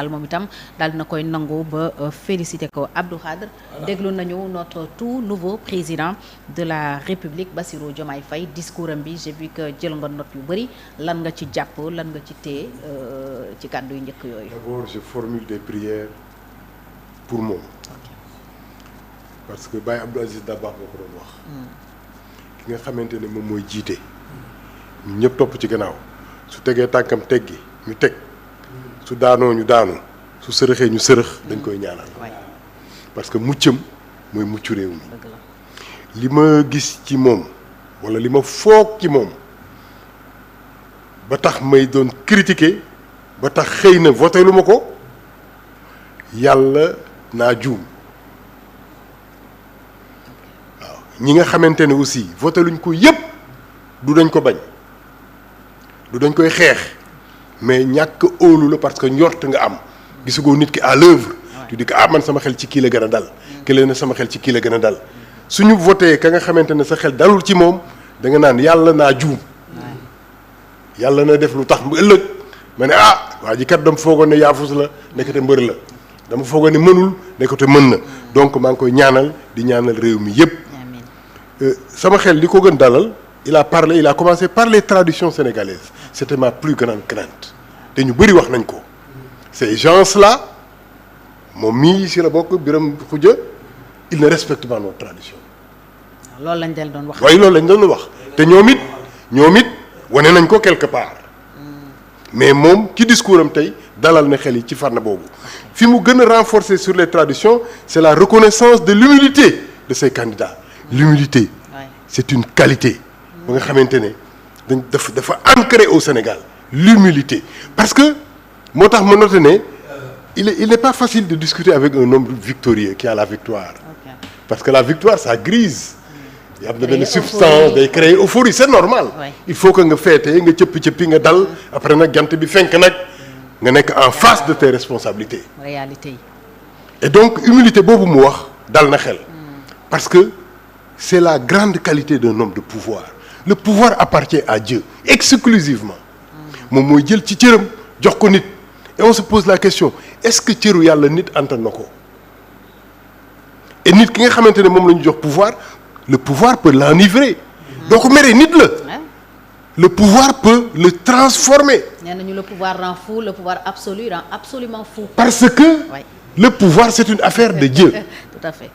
moom itam daal dina koy nangu ba félicité ko. Abdou Khadre déglu nañu notre tout nouveau président de la République Bassirou Diomaye Faye discours am bi j'ai vu que jël nga note yu bëri lan nga ci jàpp lan nga ci téye ci kàddu yu njëkk yooyu. D'abord je formule des prières pour moom. Parce que Baye Abdou Aziz Dabakh moo ko doon wax. ki nga xamante ne moom mooy jiite. ñun ñëpp topp ci gannaaw su tegee tànkam teggi ñu teg. su daanoo ñu daanu su sërëxee ñu sërëx dañ koy ñaanal parce que muccam mooy muccu réew mi li ma gis ci moom walla li ma foog ci moom ba tax may doon critiquer ba tax xëy na voté lu ma ko yàlla naa juum waaw ñi nga xamante ne aussi voté luñ ko yépp du dañ ko bañ du dañ koy xeex mais ñàkk óolu la parce que njort nga am gisugoo nit ki à l'œuvre tu dis que man sama xel ci kii la gën a dal kële na sama xel ci kii la gën a dal suñu voté ka nga xamante ne sa xel dalul ci moom da nga naan yàlla naa juum yàlla na def lu tax mu ëllëg ma ne waa ji kat dama foogoon ne yaafus la nekkate mbër la dama foogoon ne mënul nekkate mën na donc maa ngi koy ñaanal di ñaanal réew mi yépp sama xel li ko gën dalal il a commencé par les traditions sénégalaises c'était ma plus grande crainte te ñu bëri wax nañ ko ces gens-là moom mii si la bokk Biram Khoudia ils ne respectent pas nos traditions. loolu lañ leen doon wax. waaye loolu lañ doon wax te ñoom it wane nañ ko quelque part mais moom ci discours am tey dalal na xel yi ci fànn boobu fi mu gën a renforcer sur les traditions c'est la reconnaissance de l'humilité de ces candidats l'humilité c'est une qualité ba nga xamante ne dafa ancré au Sénégal l'humilité parce que moo tax ma noté ne il n'est pas facile de discuter avec un homme victorieux qui a la victoire parce que la victoire ça grise y am na benn substance day créer euphorie c'est normal il faut que nga feetee nga cëppi nga dal après nag jant bi fenk nag nga nekk en face de tes responsabilités réalité yi et donc humilité boobu mu wax dal na xel parce que c'est la grande qualité d'un homme de pouvoir le pouvoir appartient à Dieu exclusivement moom mooy jël ci cëram jox ko nit et on se pose la question est-ce que cëru yàlla nit antan na ko et nit ki nga xamante ne moom la ñu jox pouvoir le pouvoir peut l'enivrer doo ko meree nit la le pouvoir peut le transformer nee nañu le pouvoir rend fou le pouvoir absolu rend absolument fou parce que le pouvoir c'est une affaire de Dieu tout à fait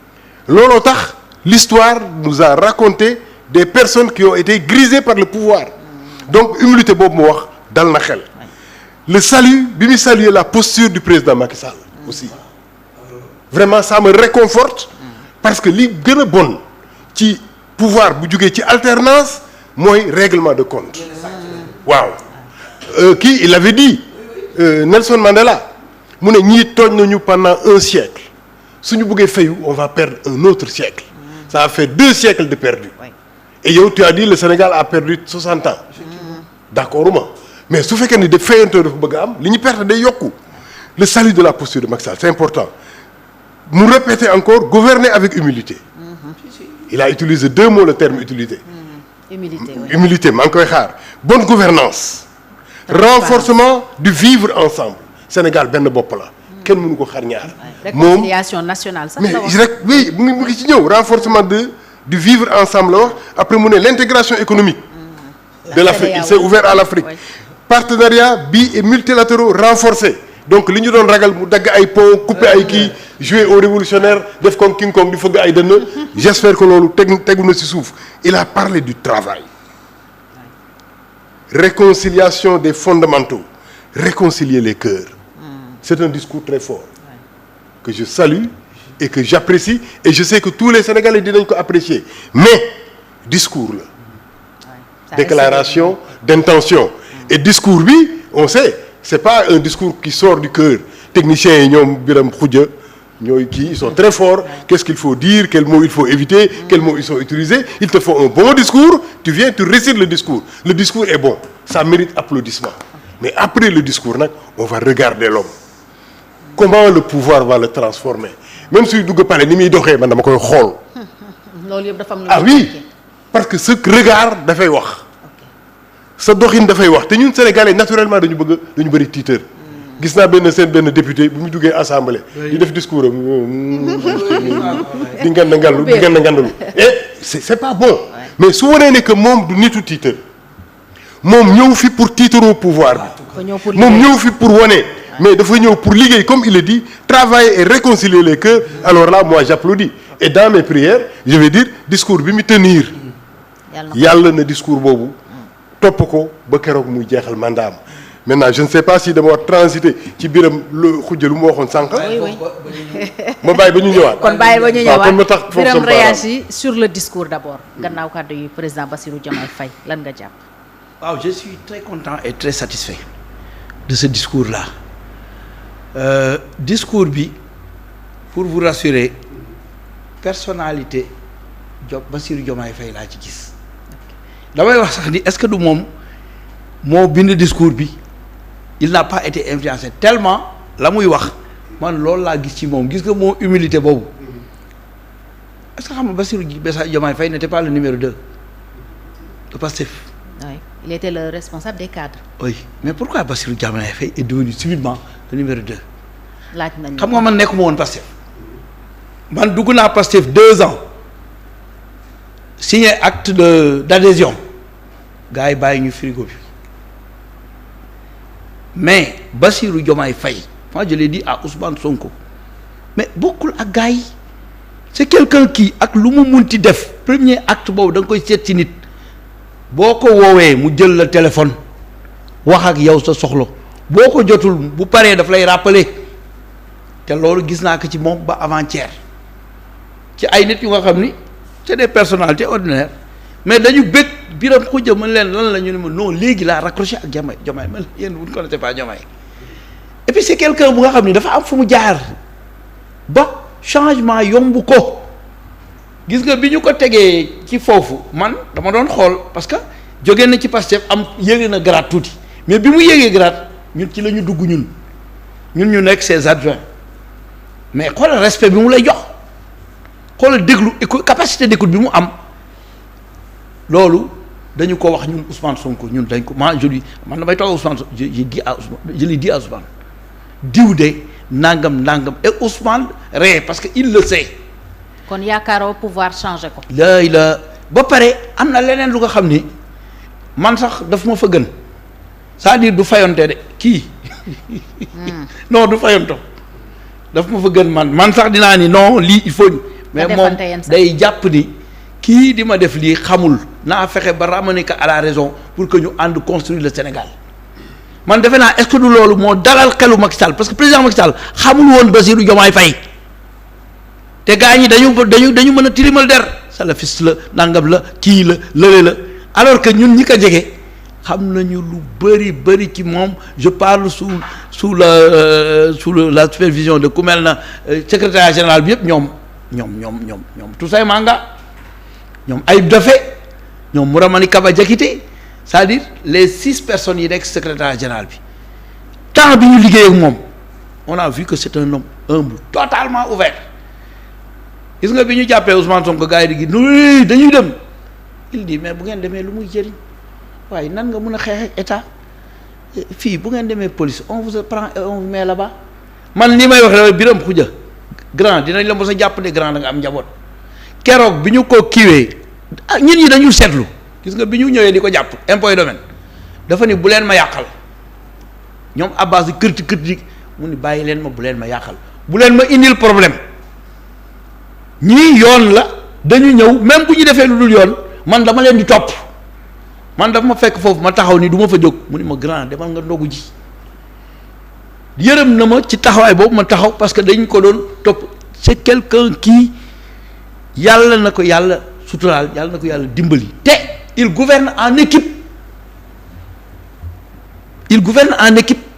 looloo tax l'histoire nous a raconté des personnes qui ont été grisées par le pouvoir donc humilité boobu mu wax dal na xel le salut bi mu saluer la posture du président Macky Sall aussi vraiment ça me réconforte parce que li gën a bon ci pouvoir bu jógee ci alternance mooy règlement de compte waaw kii il avait dit Nelson Mandela mu ne ñii tooñ nañu pendant un siècle suñu bëggee fayu on va perdre un autre siècle ça a fait 2 siècles de perdu et yow tu as dit le Sénégal a perdu 60 ans d'accord mais su fekkee ni de fayantoo dafa bëgg a am li ñu perte day yokku le salut de la posture de Macky Sall c'est important mu répéter encore gouverner avec humilité il a utilisé 2 mots le terme humilité humilité maa ngi koy xaar bonne gouvernance renforcement du vivre ensemble Sénégal benn bopp la kenn mënu ko xar ñaar réconciliation nationale sax mais rek oui mu ngi ci ñëw renforcement du vivre ensemble la wax après mu ne l'intégration économique de l'Afrique il s'est ouvert à l'Afrique partenariat bi et multilatéraux renforcés donc li ñu doon ragal mu dagg ay pont couper ay kii jouer aux révolutionnaires def comme King Kong di fëgg ay dënn j'espère que loolu tegu na ci suuf il a parlé du travail réconciliation des fondamentaux réconcilier les cœurs c'est un discours très fort que je salue et que j'apprécie et je sais que tous les Sénégalais dinañ ko apprécier mais discours la déclaration d'intention et discours bi on sait c'est pas un discours qui sort du cœur techniciens yi ñoom Biram Khoudia ñooy kii ils sont très forts qu'est-ce qu'il faut dire quel mot il faut éviter quel mot il faut utiliser il te faut un bon discours tu viens tu récites le discours est bon ça mérite applaudissement mais après le discours nag on va regarder l'homme comment le pouvoir va le transformer même suy dugg pare ni muy doxee man dama koy xool loolu yëpp dafa am ah oui parce que ce regard dafay wax sa doxin dafay wax te ñun Sénégalais naturellement dañu bëri tiitër gis naa benn député bu mu duggee assemblée. di def discours am. di ngandalu et c'est pas bon. mais su wanee ne que moom du nitu titre moom ñëw fi pour titre au pouvoir bi. moom ñëw fi pour wane. mais dafa ñëw pour liggéey comme il le dit travailler et réconcilier les cœurs alors là moi j'applaudis et dans mes prières je vais dire discours bi mu tenir. yàlla na discours boobu. topp ko ba keroog muy jeexal mandat am maintenant je ne sais pas si dama war transiter ci biram lu xujja lu mu waxoon sànq. ma bàyyi ba ñu ñëwaat. kon bàyyi ba ñu ñëwaat kon ma tax foofu biram réagit sur le discours d'abord. gannaaw kàddu yi président Bassirou Diomaye Faye lan nga jàpp. waaw je suis très content et très satisfait de ce discours là discours bi pour vous rassurer personnalité Bassirou Diomaye Faye laa ci gis. damay wax sax ni est-ce que du moom moo bind discours bi il n'a pas été influencé tellement la muy wax man loolu laa gis ci moom gis nga moo humilité boobu est-ce que xam nga Bassirou Diomaye Faye n'était pas le numéro 2 de Pastef. oui il était le responsable des cadres. oui mais pourquoi Bassirou Diomaye Faye est devenu subitement le numéro 2. laaj nañu xam nga man nekkuma woon Pastef man dugg naa Pastef 2 ans. signé acte d'adhésion gars yi bàyyi ñu frigo bi mais Bassirou Diomaye Faye moi je l'ai dit à Ousmane Sonko mais bokkul ak gars yi c'est quelqu'un qui ak lu mu munti def premier acte boobu da nga koy seet ci nit boo ko woowee mu jël la téléphone wax ak yow sa soxla boo ko jotul bu paree daf lay rappeler te loolu gis naa ko ci moom ba avant-hier ci ay nit yu nga xam ni c'est des personnalités ordinaires mais dañu bëgg Biram Khoudia mën leen lan la ñu ne ma non léegi laa raccroché ak Diomaye man yéen vous ne connaissez pas Diomaye et puis c'est quelqu'un bu nga xam ni dafa am fu mu jaar ba changement yomb ko gis nga bi ñu ko tegee ci foofu man dama doon xool parce que jóge na ci Pastef am yéege na grade tuuti mais bi mu yéegee grade ñun ci la ñu dugg ñun ñu nekk ses adjoints mais xoolal respect bi mu lay jox xoolal déglu capacité d'écoute bi mu am loolu dañu ko wax ñun Ousmane Sonko ñun dañ ko man damay toog Ousmane Sonko je l'ai dit à Ousmane diw de nangam et Ousmane ree parce que il le sait. kon yaakaaroo pouvoir changer ko. la ba pare am na leneen lu nga xam ni man sax daf ma fa gën c'est-à-dire du fayonte de kii non du fayonto daf ma fa gën man sax dinaa ni non lii il faut. mais moom day jàpp ni kii di ma def lii xamul naa fexe ba ramener ko à la raison pour que ñu ànd construire le Sénégal man defe naa est-ce que du loolu moo dalal xelu Macky Sall parce que président Macky Sall xamul woon Bassirou Diomaye Faye te gars ñi dañu mën a tilimal der salafiste la nangam la kii la lële la alors que ñun ñi ko jege xam nañu lu bëri ci moom je parle sous la supervision de ku mel na secrétaire général bi yëpp ñoom Toussaint Manga ñoom Ayib Daffé ñoom Mouramani Kaba Diakité c'est-à-dire les 6 personnes yi nekk secrétaire général bi temps bi ñu liggéey ak moom on a vu que c'est un homme humble totalement ouvert gis nga bi ñu jàppee Ousmane Sonko gars yi di gi dañuy dem il dit mais bu ngeen demee lu muy jëriñ waaye nan nga mën a xeex ak état fii bu ngeen demee police on vous prend et on vous met là-bas man li may wax rek Biram Khoudia grand dinañ la mos a jàpp ne grand da nga am njaboot keroog bi ñu ko kiiwee ñun ñi dañu seetlu gis nga bi ñu ñëwee di ko jàpp impôt et domaine dafa ni bu leen ma yàqal ñoom Abbas di kërti mu ni bàyyi leen ma bu leen ma yàqal bu leen ma indil problème ñii yoon la dañu ñëw même bu ñu defee lu dul yoon man dama leen di topp man dafa ma fekk foofu ma taxaw ni du ma fa jóg mu ni ma grand demal nga ndogu ji yërëm na ma ci taxawaay boobu ma taxaw parce que dañ ko doon topp c'est quelqu'un qui yàlla na ko yàlla suturaal yàlla na ko yàlla dimbali te il gouverne en équipe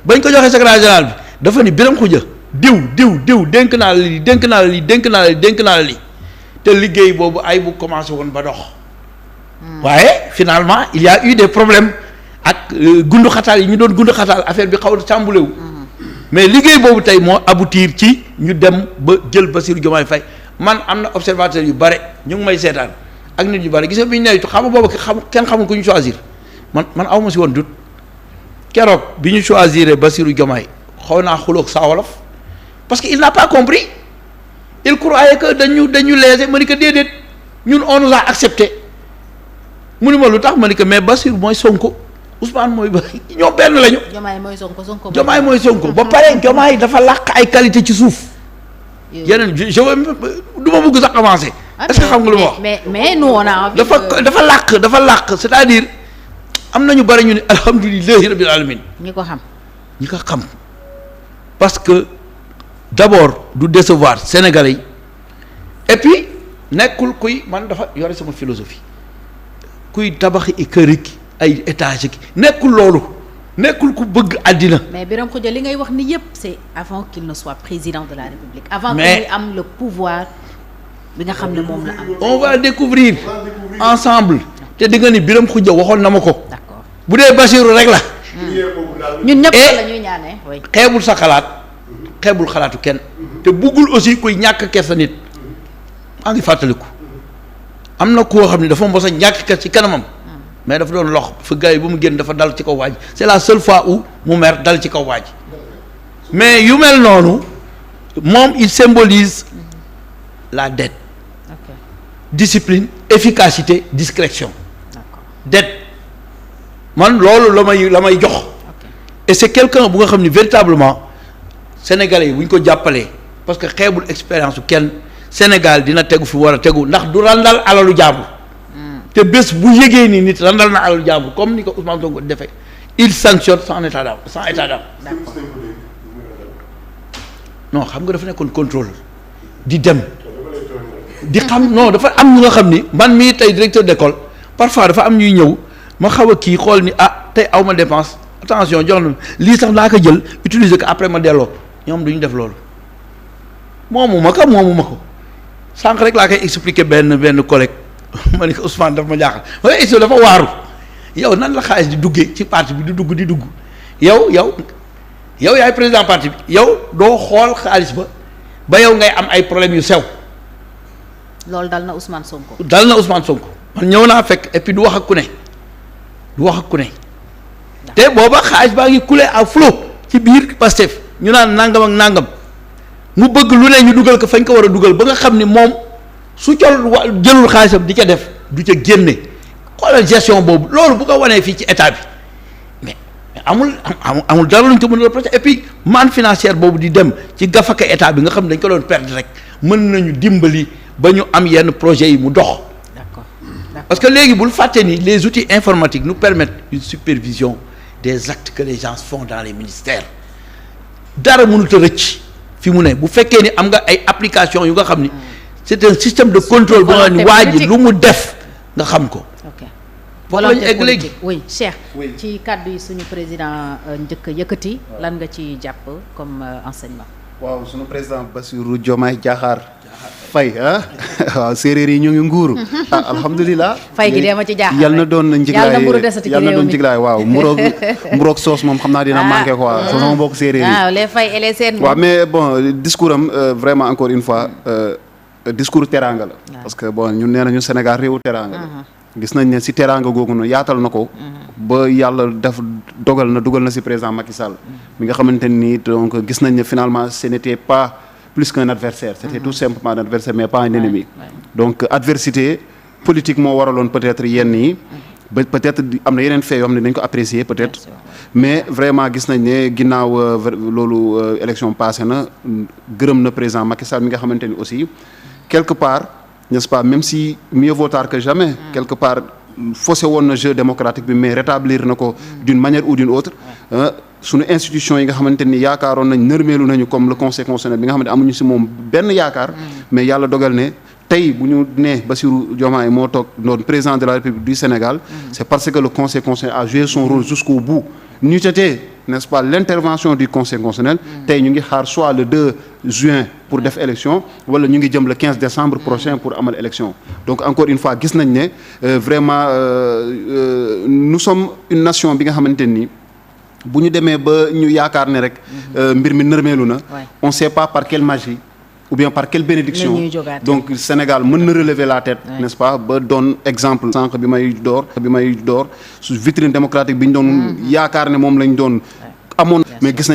bañ ko joxee secrétaire général bi dafa ni Biram Khoudia diw dénk naa la lii dénk naa la lii te liggéey boobu ay bu commencé woon ba dox waaye finalement il y a eu des problèmes ak gundu xataal yi ñu doon gundu xataal affaire bi xaw a càmbule wu mais liggéey boobu tey moo aboutir ci ñu dem ba jël Bassirou Diomaye Faye man am na observateur yu bare ñu ngi may seetaan ak nit yu bare gis nga bi ñu newitu xam nga boobu kenn xamul ku ñu choisir man aw ma si woon dut keroog bi ñu choisir Bassirou Diomaye xaw naa xuloog saa wolof parce que il n'a pas compris il croyait que dañu léser ma ni que déedéet ñun on nous a accepté mu ni ma lu tax ma ni que mais Bassirou mooy Sonko Ousmane mooy ba ñoom benn lañu. Diomaye mooy Sonko Diomaye mooy Sonko ba pare Diomaye dafa làq ay qualité ci suuf. yeneen je du ma bëgg sax avancer. est-ce que xam nga lu ma wax mais nous on a envie dafa làq c'est-à-dire am na ñu bari ñu ne alhamdulillahi rabbil alamin ñi ko xam parce que d'abord du décevoir Sénégalais yi et puis nekkul kuy man dafa yore sama philosophie kuy tabaxi i kër ay étage ki nekkul loolu nekkul ku bëgg àddina. mais Birame Khoudia li ngay wax ni yëpp c'est avant qu'il ne soit président de la République. avant que muy am le pouvoir bi nga xam ne moom la am. on va découvrir ensemble te di nga ni Birame Khoudia waxoon na ma ko. d'accord bu dee Bassirou rek la. ñun ñëpp la ñuy ñaanee. xeebul sa xalaat xeebul xalaatu kenn te buggul aussi kuy ñàkk kersa nit maa ngi fàttaliku am na koo xam ne dafa mos a ñàkk kersa ci kanamam. mais dafa doon lox fa gars yi ba mu génn dafa dal ci kaw waaj c'est la seule fois où mu mer dal ci kaw waaj mais yu mel noonu moom il symbolise la dette. Okay. Discipline, efficacité, discrétion. D'accord. Dette man loolu la may jox. Okay. Et c'est quelqu'un bu nga xam ni véritablement sénégalais yi bu ñu ko jàppalee parce que xeebul expérience kenn Sénégal dina tegu fi war a tegu ndax du randal alalu jàmbur. te bés bu yëgee ni nit randal na alalu jàmbur comme ni ko Ousmane Sonko defee il sanctionne sans état d'âme. D'accord. non xam nga dafa nekkoon contrôle di dem di xam non dafa am ñu nga xam ni man mii tey directeur d'école parfois dafa am ñuy ñëw ma xaw a kii xool ni tey aw ma dépense attention jox na lii sax naa ko jël utiliser ko après ma delloo ñoom du ñu def loolu moomu ma ko sànq rek laa koy expliquer benn collègue ma ni ko Ousmane dafa ma jaaxal waaye isso dafa waaru yow nan la xaalis di duggee ci parti bi di dugg yow yaay président parti bi yow doo xool xaalis ba yow ngay am ay problèmes yu sew. loolu dal na Ousmane Sonko. man ñëw naa fekk et puis du wax ak ku ne te booba xaalis baa ngi couler à flot ci biir Pastef ñu naan nangam ak nangam mu bëgg lu ne ñu dugal ko fañ ko war a dugal ba nga xam ni moom su jëlul xaalisam di ca def du ca génne xoolal gestion boobu loolu bu ko wanee fii ci état bi mais amul dara luñ ko mën a reprocher et puis manne financière boobu di dem ci gafaka état bi nga xam ne dañ ko doon perdre rek mën nañu dimbali ba ñu am yenn projets yi mu dox. D'accord. Parce que léegi bul fàtte ni les outils informatiques nous permettent une supervision des actes que les gens font dans les ministères dara mënut a rëcc fi mu ne bu fekkee ni am nga ay applications yu nga xam ni c'est un système de contrôle ba nga ni waa ji lu mu def nga xam ko. ok volonté politique oui Cheikh. ci kàddu yi suñu président njëkk yëkkati. lan nga ci jàpp comme enseignement. waaw suñu président Bassirou Diomaye Diakhar Faye waaw séeréer yi ñu ngi nguuru alhamdulilah. Faye gi dee ma ci jaaxal yal na doon njiglaay waaw mburoog soos moom xam naa dina manqué quoi sama mbokk séeréer yi. waaw les Faye et les Sène. waaw mais bon discours am vraiment encore une fois discours teranga la. parce que bon ñun nee nañu Sénégal réewu teranga la. gis nañ ne si teranga googu noonu yaatal na ko. ba yàlla dugal na si président Macky Sall. mi nga xamante ni donc gis nañ ne finalement ce n'était pas plus qu'un adversaire c'était tout simplement un adversaire mais pas un ennemi. Donc adversité politique moo waraloon peut-être yenn yi. ba peut-être am na yeneen fait yoo xam ne dañ ko apprécier peut-être. mais vraiment gis nañ ne ginnaaw loolu élection passé na gërëm na président Macky Sall mi nga xamante ni aussi quelque part n'est-ce pas même si mieux vaut tard que jamais. quelque part faussé woon na jeu démocratique bi mais rétablir na ko d'une manière ou d'une autre. suñu institution yi nga xamante ni yaakaaroon nañ nërmeelu nañu comme le conseil constitutionnel bi nga xamante amuñu si moom benn yaakaar. mais yàlla dogal ne tey bu ñu nee Bassirou Diomaye moo toog doon président de la République du Sénégal. c'est parce que le conseil constitutionnel a joué son rôle jusqu'au bout. ñu tetee n'est-ce pas l'intervention du conseil constitutionnel. tey ñu ngi xaar soit le 2 juin pour def élection wala ñu ngi jëm le 15 décembre prochain pour amal élection. donc encore une fois gis nañ ne vraiment nous sommes une nation bi nga xamante ni. bu ñu demee ba ñu yaakaar ne rek mbir mi nërmeelu na on sait pas par quelle magie ou bien par quelle bénédiction donc Sénégal mën na relever la tête n'est-ce pas ba doon exemple sànq bi may door su vitrine démocratique bi ñu doon yaakaar ne moom lañ doon amoon mais gis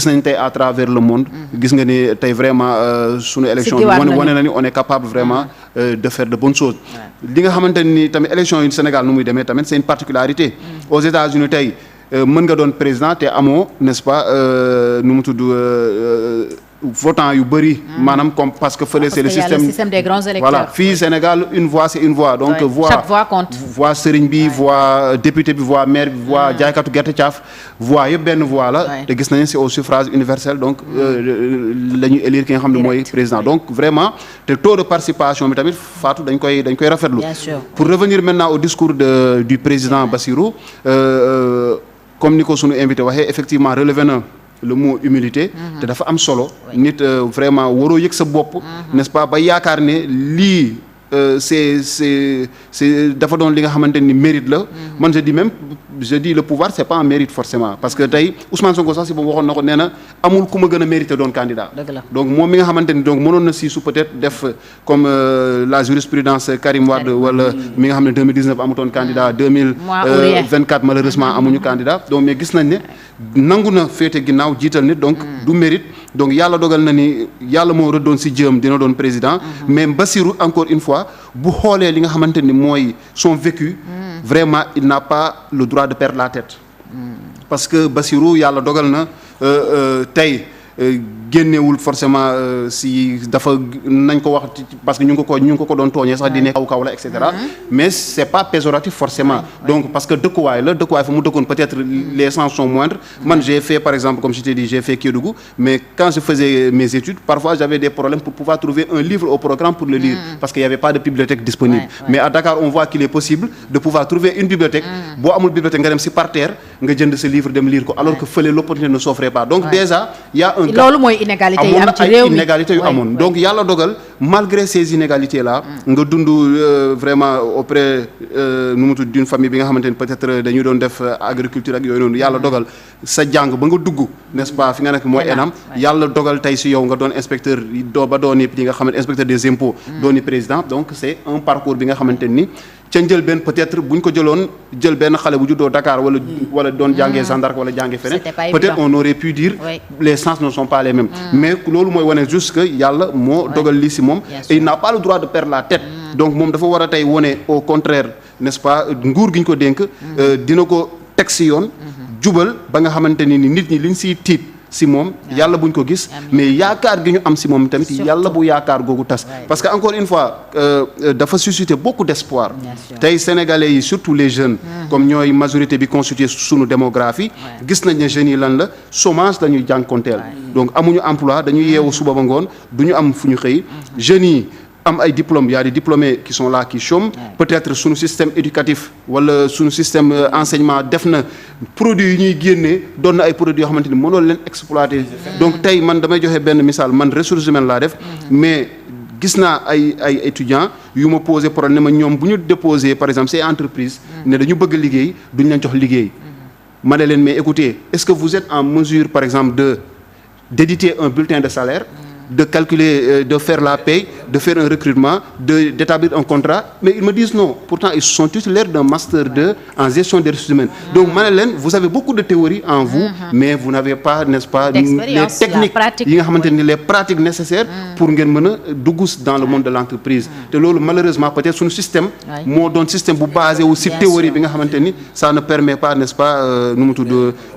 nañ tey à travers le monde gis nga ni tey vraiment suñu élection bi wane na ni on est capable vraiment de faire de bonnes choses li nga xamante ni tamit élection yi Sénégal nu muy demee tamit c'est une particularité aux États-Unis tey mën nga doon président te amoo n'est-ce pas nu mu tudd votant yu bëri maanaam comme parce que fële c'est le système des grands électeurs voilà fii Sénégal une voix c'est une voix donc chaque voix compte voix sëriñ bi voix député bi voix maire bi voix jaaykatu gerte caaf voix yëpp benn voix la te gis nañu c'est au suffrage universel donc la ñuy élire ki nga xam ne mooy président donc vraiment te taux de participation bi tamit Fatou dañ koy rafetlu bien sûr. pour revenir maintenant au discours du président Bassirou comme ni ko sunu invité waxee effectivement relevé na le mot humilité te dafa am solo nit vraiment waroo yëg sa bopp n'est-ce pas ba yaakaar ne lii c'est dafa doon li nga xamante ni mérite la man je dis le pouvoir c'est pas un mérite forcément parce que tey Ousmane Sonko sax si boobu waxoon na ko nee na amul ku ma gën a mérité doon candidat donc moom mi nga xamante ni donc mënoon na siisu peut-être def comme la jurisprudence Karim Wade wala mi nga xam ne 2019 amutoon candidat 2024 malheureusement amuñu candidat donc mais gis nañ ne nangu na féete ginnaaw jiital nit donc du mérite donc yàlla dogal na ni yàlla moo rëddoon si jëm dina doon président mais Bassirou encore une fois bu xoolee li nga xamante ni mooy son vécu vraiment il n'a pas le droit de perdre la tête parce que Bassirou yàlla dogal na tey génnewul forcément si dafa nañ ko wax parce que ñu ngi ko doon tooñee sax di ne kaw la et cetera mais c'est pas péjoratif forcément donc parce que dëkkuwaay fa mu dëkkoon peut-être les sens sont moindres man j'ai fait par exemple comme je t'ai dit j'ai fait Kédougou mais quand je faisais mes études parfois j'avais des problèmes pour pouvoir trouver un livre au programme pour le lire parce qu'il y avait pas de bibliothèque disponible mais à Dakar on voit qu'il est possible de pouvoir trouver une bibliothèque boo amul bibliothèque nga dem si parterre nga jënd ce livre dem lire ko alors que fële l'opportunité ne s'offrait pas donc déjà il y a un loolu mooy inégalité yi am ci réew mi inégalité yu amoon donc yàlla dogal malgré ces inégalités là nga dund vraiment auprès nu mu tudd d'une famille bi nga xamante ni peut-être dañu doon def agriculture ak yooyu noonu yàlla dogal sa jàng ba nga dugg n'est-ce pas fi nga nekk mooy ENAM yàlla dogal tey si yow nga doon inspecteur dooni li nga xamante inspecteur des impôts dooni président donc c'est un parcours bi nga xamante ni ca njëlbeen peut-être bu ñu ko jël benn xale bu juddoo Dakar wala doon jàngee gendarme wala jàngee feneen peut-être on aurait pu dire les sens ne sont pas les mêmes mais loolu mooy wane juste que yàlla moo dogal lii si moom et il n'a pas le droit de perdre la tête donc moom dafa war a tey wane au contraire n'est-ce pas nguur gi ñu ko dénk dina ko teg si yoon jubal ba nga xamante ni nit ñi liñ siy tiit si moom yàlla buñ ko gis mais yaakaar gi ñu am si moom tamit yàlla bu yaakaar googu tas parce que encore une fois dafa susciter beaucoup d'espoir tey sénégalais yi surtout les jeunes comme ñooy majorité bi constitué sunu démographie gis nañ ne jeunes yi lan la chômage la ñuy jànkonteel donc amuñu emploi dañuy yeewu suba ba ngoon du ñu am fu ñu xëy jeunes yi am ay diplômes y a des diplômés qui sont là qui chôment peut-être suñu système éducatif wala suñu système enseignement def na produits yi ñuy génnee doon na ay produits yoo xamante ni mënoo leen exploiter donc tey man damay joxe benn misaal man ressources humaines laa def mais gis naa ay étudiants yu ma posé problème ne ma ñoom bu ñu déposé par exemple ces entreprises ne dañu bëgg liggéey duñ leen jox liggéey ma ne leen mais écoutez est-ce que vous êtes en mesure par exemple d'éditer un bulletin de salaire de calculer, de faire la paye, de faire un recrutement, d'établir un contrat. Mais ils me disent non. Pourtant, ils sont titulaires d'un master 2 en gestion des ressources humaines. Donc, Madeleine, vous avez beaucoup de théories en vous, mais vous n'avez pas, n'est-ce pas, les techniques, les pratiques nécessaires pour dans le monde de l'entreprise. Malheureusement, peut-être son système, mon système basé aussi théorie, ça ne permet pas, n'est-ce pas,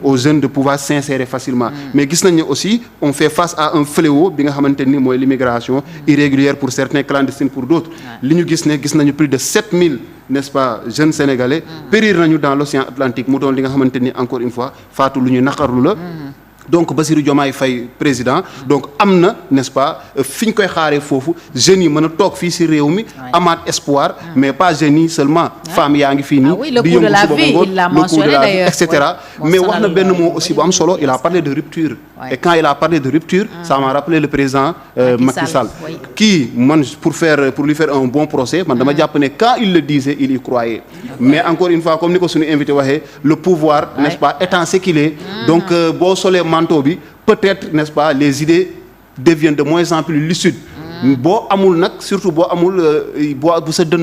aux jeunes de pouvoir s'insérer facilement. Mais aussi, on fait face à un fléau, mooy l'immigration irrégulière pour certains, clandestine pour d'autres li ñu gis nañu plus de 7000 n'est-ce pas jeunes sénégalais périr nañu dans l'océan Atlantique mu doon li nga xamante ni encore une fois faatu lu ñu naqarlu la donc Bassirou Diomaye Faye président donc am na n'est-ce pas fi ñu koy xaaree foofu jeunes yi mën a toog fii ci réew mi amaat espoir mais pas jeunes yi seulement femmes yaa ngi fii nii di yëngu suba ba ngoon le coût de la vie et cetera mais wax na benn mot aussi bu am solo il a parlé de rupture et quand il a parlé de rupture ça m'a rappelé le président Macky Sall qui man pour lui faire un bon procès man dama jàpp ne quand il le disait il y croyait mais encore une fois comme ni ko suñu invité waxee le pouvoir n'est-ce pas étant ce qu'il est donc boo solee manteau bi peut-être n'est-ce pas les idées deviennent de moins en plus lucides boo amul nag surtout boo amul bu sa dënn